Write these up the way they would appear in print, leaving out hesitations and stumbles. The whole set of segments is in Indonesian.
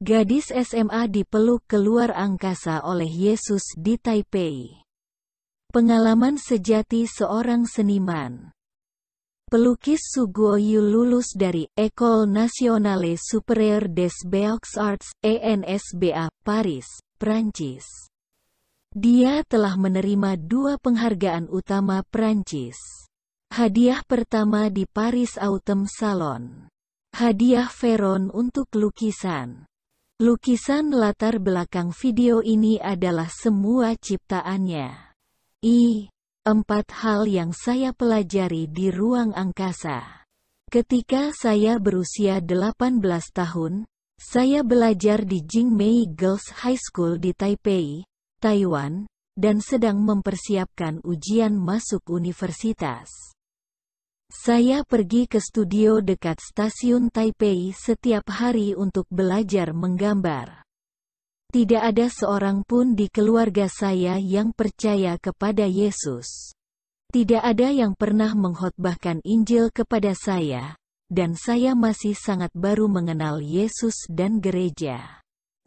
Gadis SMA dipeluk keluar angkasa oleh Yesus di Taipei. Pengalaman sejati seorang seniman. Pelukis Su Guoyu lulus dari École Nationale Supérieure des Beaux-Arts, ENSBA, Paris, Prancis. Dia telah menerima 2 penghargaan utama Prancis. Hadiah pertama di Paris Autumn Salon. Hadiah Veron untuk lukisan. Lukisan latar belakang video ini adalah semua ciptaannya. 4 hal yang saya pelajari di ruang angkasa. Ketika saya berusia 18 tahun, saya belajar di Jingmei Girls High School di Taipei, Taiwan, dan sedang mempersiapkan ujian masuk universitas. Saya pergi ke studio dekat stasiun Taipei setiap hari untuk belajar menggambar. Tidak ada seorang pun di keluarga saya yang percaya kepada Yesus. Tidak ada yang pernah mengkhotbahkan Injil kepada saya, dan saya masih sangat baru mengenal Yesus dan gereja.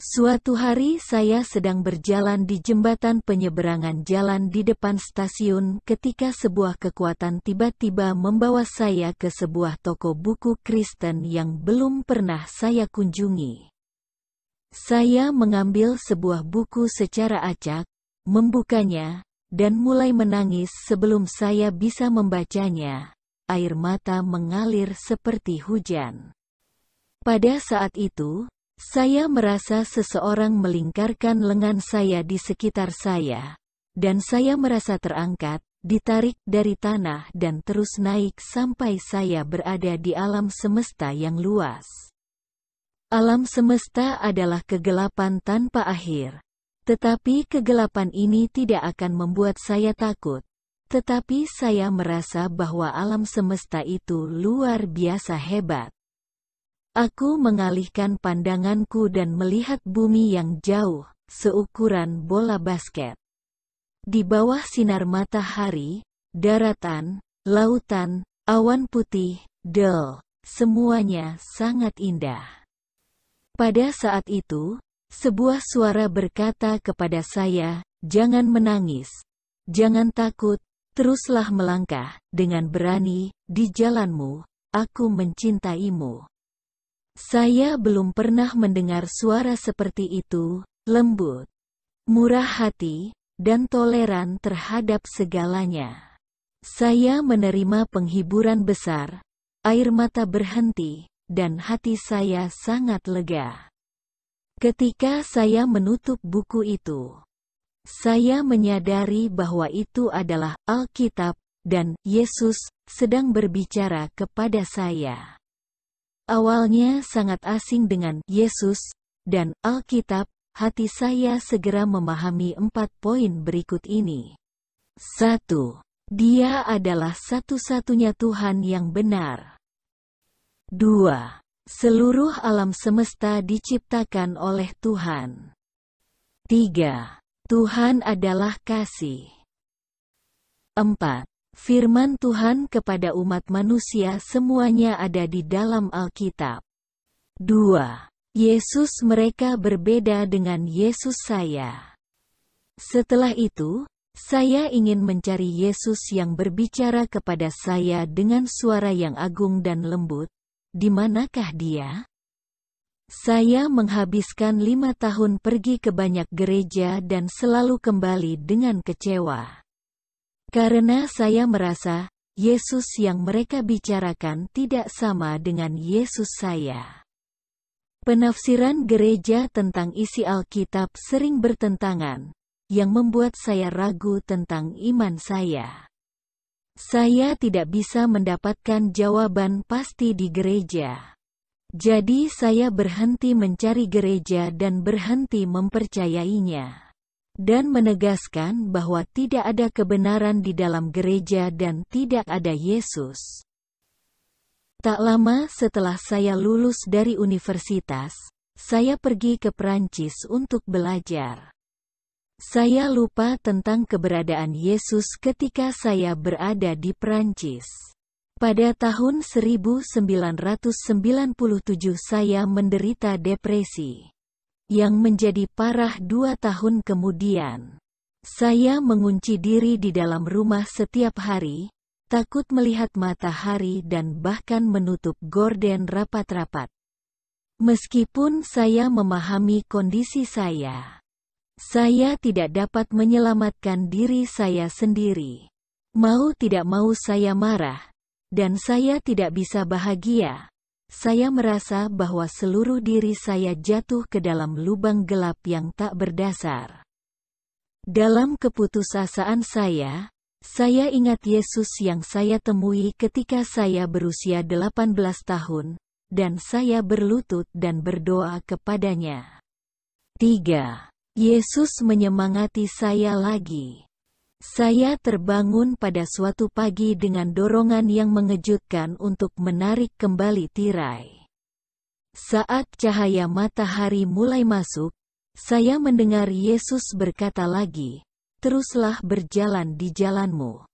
Suatu hari saya sedang berjalan di jembatan penyeberangan jalan di depan stasiun ketika sebuah kekuatan tiba-tiba membawa saya ke sebuah toko buku Kristen yang belum pernah saya kunjungi. Saya mengambil sebuah buku secara acak, membukanya, dan mulai menangis sebelum saya bisa membacanya. Air mata mengalir seperti hujan. Pada saat itu, saya merasa seseorang melingkarkan lengan saya di sekitar saya, dan saya merasa terangkat, ditarik dari tanah dan terus naik sampai saya berada di alam semesta yang luas. Alam semesta adalah kegelapan tanpa akhir, tetapi kegelapan ini tidak akan membuat saya takut, tetapi saya merasa bahwa alam semesta itu luar biasa hebat. Aku mengalihkan pandanganku dan melihat bumi yang jauh, seukuran bola basket. Di bawah sinar matahari, daratan, lautan, awan putih, semuanya sangat indah. Pada saat itu, sebuah suara berkata kepada saya, "Jangan menangis, jangan takut, teruslah melangkah dengan berani di jalanmu, aku mencintaimu." Saya belum pernah mendengar suara seperti itu, lembut, murah hati, dan toleran terhadap segalanya. Saya menerima penghiburan besar, air mata berhenti, dan hati saya sangat lega. Ketika saya menutup buku itu, saya menyadari bahwa itu adalah Alkitab, dan Yesus sedang berbicara kepada saya. Awalnya sangat asing dengan Yesus dan Alkitab, hati saya segera memahami 4 poin berikut ini. 1. Dia adalah satu-satunya Tuhan yang benar. 2. Seluruh alam semesta diciptakan oleh Tuhan. 3. Tuhan adalah kasih. 4. Firman Tuhan kepada umat manusia semuanya ada di dalam Alkitab. 2. Yesus mereka berbeda dengan Yesus saya. Setelah itu, saya ingin mencari Yesus yang berbicara kepada saya dengan suara yang agung dan lembut. Di manakah Dia? Saya menghabiskan 5 tahun pergi ke banyak gereja dan selalu kembali dengan kecewa. Karena saya merasa, Yesus yang mereka bicarakan tidak sama dengan Yesus saya. Penafsiran gereja tentang isi Alkitab sering bertentangan, yang membuat saya ragu tentang iman saya. Saya tidak bisa mendapatkan jawaban pasti di gereja. Jadi saya berhenti mencari gereja dan berhenti mempercayainya. Dan menegaskan bahwa tidak ada kebenaran di dalam gereja dan tidak ada Yesus. Tak lama setelah saya lulus dari universitas, saya pergi ke Prancis untuk belajar. Saya lupa tentang keberadaan Yesus ketika saya berada di Prancis. Pada tahun 1997 saya menderita depresi. yang menjadi parah 2 tahun kemudian. Saya mengunci diri di dalam rumah setiap hari, takut melihat matahari dan bahkan menutup gorden rapat-rapat. Meskipun saya memahami kondisi saya tidak dapat menyelamatkan diri saya sendiri. Mau tidak mau saya marah, dan saya tidak bisa bahagia. Saya merasa bahwa seluruh diri saya jatuh ke dalam lubang gelap yang tak berdasar. Dalam keputusasaan saya ingat Yesus yang saya temui ketika saya berusia 18 tahun, dan saya berlutut dan berdoa kepadanya. 3. Yesus menyemangati saya lagi. Saya terbangun pada suatu pagi dengan dorongan yang mengejutkan untuk menarik kembali tirai. Saat cahaya matahari mulai masuk, saya mendengar Yesus berkata lagi, "Teruslah berjalan di jalanmu.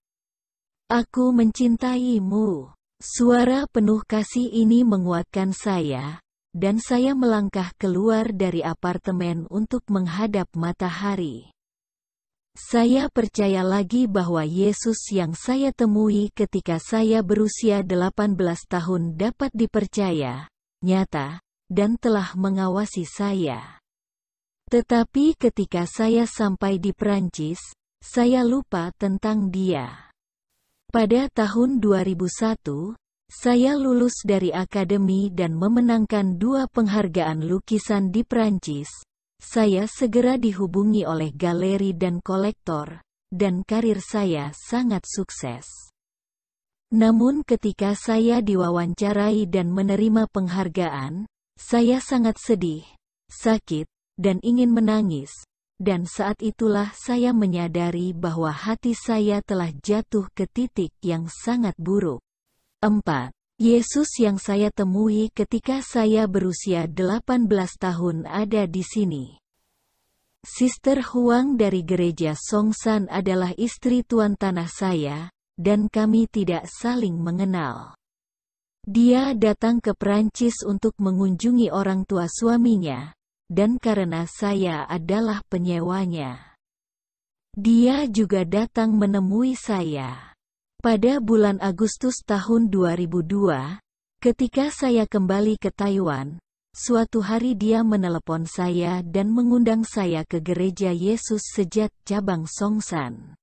Aku mencintaimu." Suara penuh kasih ini menguatkan saya, dan saya melangkah keluar dari apartemen untuk menghadap matahari. Saya percaya lagi bahwa Yesus yang saya temui ketika saya berusia 18 tahun dapat dipercaya, nyata, dan telah mengawasi saya. Tetapi ketika saya sampai di Prancis, saya lupa tentang Dia. Pada tahun 2001, saya lulus dari akademi dan memenangkan 2 penghargaan lukisan di Prancis. Saya segera dihubungi oleh galeri dan kolektor, dan karir saya sangat sukses. Namun ketika saya diwawancarai dan menerima penghargaan, saya sangat sedih, sakit, dan ingin menangis, dan saat itulah saya menyadari bahwa hati saya telah jatuh ke titik yang sangat buruk. 4. Yesus yang saya temui ketika saya berusia 18 tahun ada di sini. Sister Huang dari gereja Songsan adalah istri tuan tanah saya, dan kami tidak saling mengenal. Dia datang ke Prancis untuk mengunjungi orang tua suaminya, dan karena saya adalah penyewanya, dia juga datang menemui saya. Pada bulan Agustus tahun 2002, ketika saya kembali ke Taiwan, suatu hari dia menelepon saya dan mengundang saya ke gereja Yesus Sejat cabang Songsan.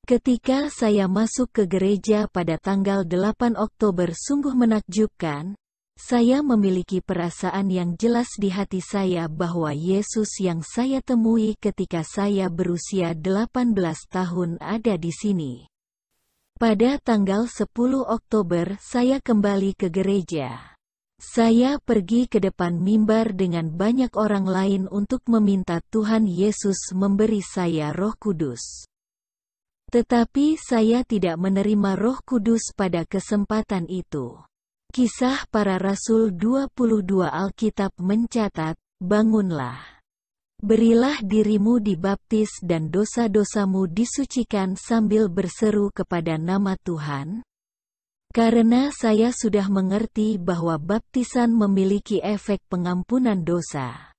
Ketika saya masuk ke gereja pada tanggal 8 Oktober sungguh menakjubkan, saya memiliki perasaan yang jelas di hati saya bahwa Yesus yang saya temui ketika saya berusia 18 tahun ada di sini. Pada tanggal 10 Oktober saya kembali ke gereja. Saya pergi ke depan mimbar dengan banyak orang lain untuk meminta Tuhan Yesus memberi saya Roh Kudus. Tetapi saya tidak menerima Roh Kudus pada kesempatan itu. Kisah Para Rasul 22 Alkitab mencatat, "Bangunlah. Berilah dirimu dibaptis dan dosa-dosamu disucikan sambil berseru kepada nama Tuhan." Karena saya sudah mengerti bahwa baptisan memiliki efek pengampunan dosa,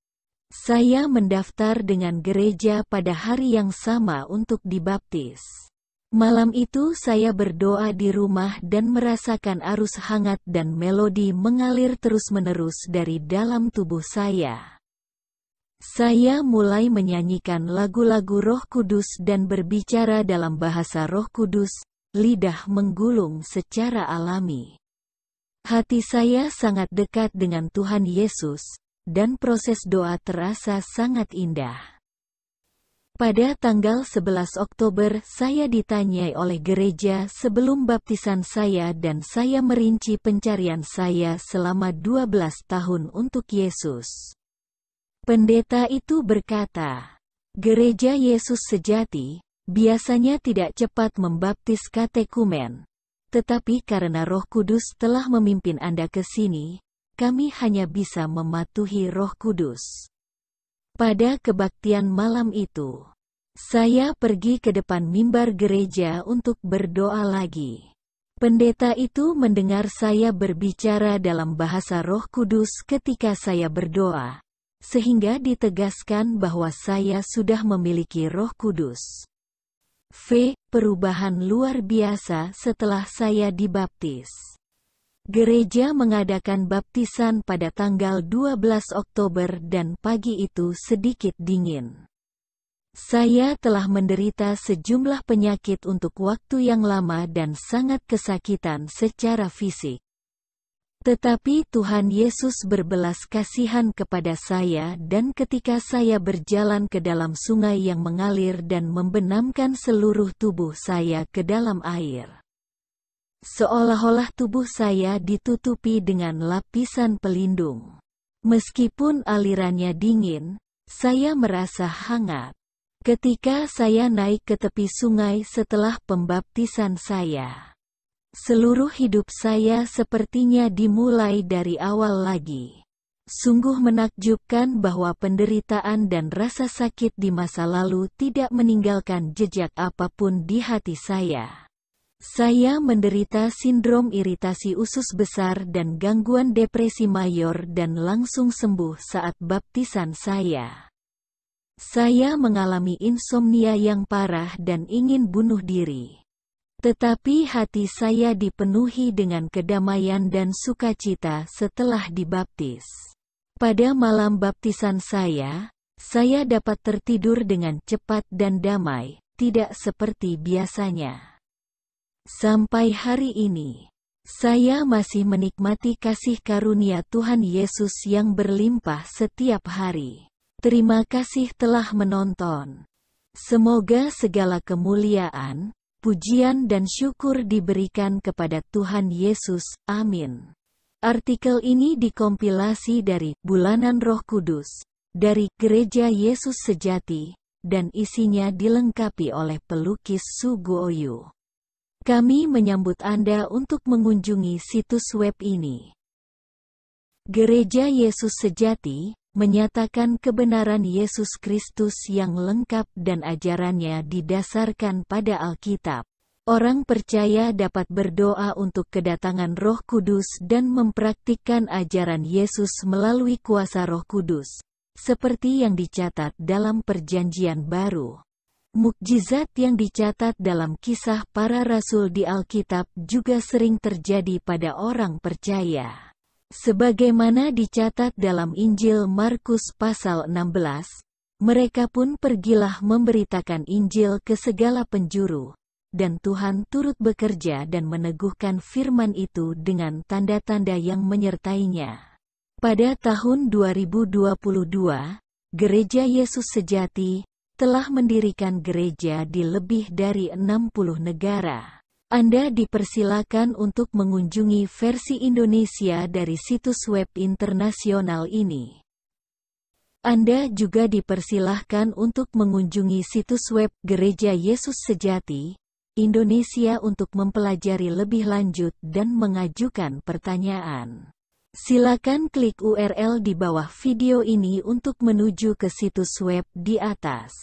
saya mendaftar dengan gereja pada hari yang sama untuk dibaptis. Malam itu saya berdoa di rumah dan merasakan arus hangat dan melodi mengalir terus-menerus dari dalam tubuh saya. Saya mulai menyanyikan lagu-lagu Roh Kudus dan berbicara dalam bahasa Roh Kudus, lidah menggulung secara alami. Hati saya sangat dekat dengan Tuhan Yesus, dan proses doa terasa sangat indah. Pada tanggal 11 Oktober saya ditanyai oleh gereja sebelum baptisan saya dan saya merinci pencarian saya selama 12 tahun untuk Yesus. Pendeta itu berkata, "Gereja Yesus Sejati biasanya tidak cepat membaptis katekumen, tetapi karena Roh Kudus telah memimpin Anda ke sini, kami hanya bisa mematuhi Roh Kudus." Pada kebaktian malam itu, saya pergi ke depan mimbar gereja untuk berdoa lagi. Pendeta itu mendengar saya berbicara dalam bahasa Roh Kudus ketika saya berdoa, sehingga ditegaskan bahwa saya sudah memiliki Roh Kudus. Perubahan luar biasa setelah saya dibaptis. Gereja mengadakan baptisan pada tanggal 12 Oktober dan pagi itu sedikit dingin. Saya telah menderita sejumlah penyakit untuk waktu yang lama dan sangat kesakitan secara fisik. Tetapi Tuhan Yesus berbelas kasihan kepada saya dan ketika saya berjalan ke dalam sungai yang mengalir dan membenamkan seluruh tubuh saya ke dalam air. Seolah-olah tubuh saya ditutupi dengan lapisan pelindung. Meskipun alirannya dingin, saya merasa hangat. Ketika saya naik ke tepi sungai setelah pembaptisan saya, seluruh hidup saya sepertinya dimulai dari awal lagi. Sungguh menakjubkan bahwa penderitaan dan rasa sakit di masa lalu tidak meninggalkan jejak apapun di hati saya. Saya menderita sindrom iritasi usus besar dan gangguan depresi mayor dan langsung sembuh saat baptisan saya. Saya mengalami insomnia yang parah dan ingin bunuh diri. Tetapi hati saya dipenuhi dengan kedamaian dan sukacita setelah dibaptis. Pada malam baptisan saya dapat tertidur dengan cepat dan damai, tidak seperti biasanya. Sampai hari ini, saya masih menikmati kasih karunia Tuhan Yesus yang berlimpah setiap hari. Terima kasih telah menonton. Semoga segala kemuliaan, pujian dan syukur diberikan kepada Tuhan Yesus. Amin. Artikel ini dikompilasi dari Bulanan Roh Kudus, dari Gereja Yesus Sejati, dan isinya dilengkapi oleh pelukis Suguoyu. Kami menyambut Anda untuk mengunjungi situs web ini. Gereja Yesus Sejati menyatakan kebenaran Yesus Kristus yang lengkap dan ajarannya didasarkan pada Alkitab. Orang percaya dapat berdoa untuk kedatangan Roh Kudus dan mempraktikkan ajaran Yesus melalui kuasa Roh Kudus, seperti yang dicatat dalam Perjanjian Baru. Mukjizat yang dicatat dalam Kisah Para Rasul di Alkitab juga sering terjadi pada orang percaya. Sebagaimana dicatat dalam Injil Markus pasal 16, mereka pun pergilah memberitakan Injil ke segala penjuru, dan Tuhan turut bekerja dan meneguhkan firman itu dengan tanda-tanda yang menyertainya. Pada tahun 2022, Gereja Yesus Sejati telah mendirikan gereja di lebih dari 60 negara. Anda dipersilakan untuk mengunjungi versi Indonesia dari situs web internasional ini. Anda juga dipersilahkan untuk mengunjungi situs web Gereja Yesus Sejati Indonesia untuk mempelajari lebih lanjut dan mengajukan pertanyaan. Silakan klik URL di bawah video ini untuk menuju ke situs web di atas.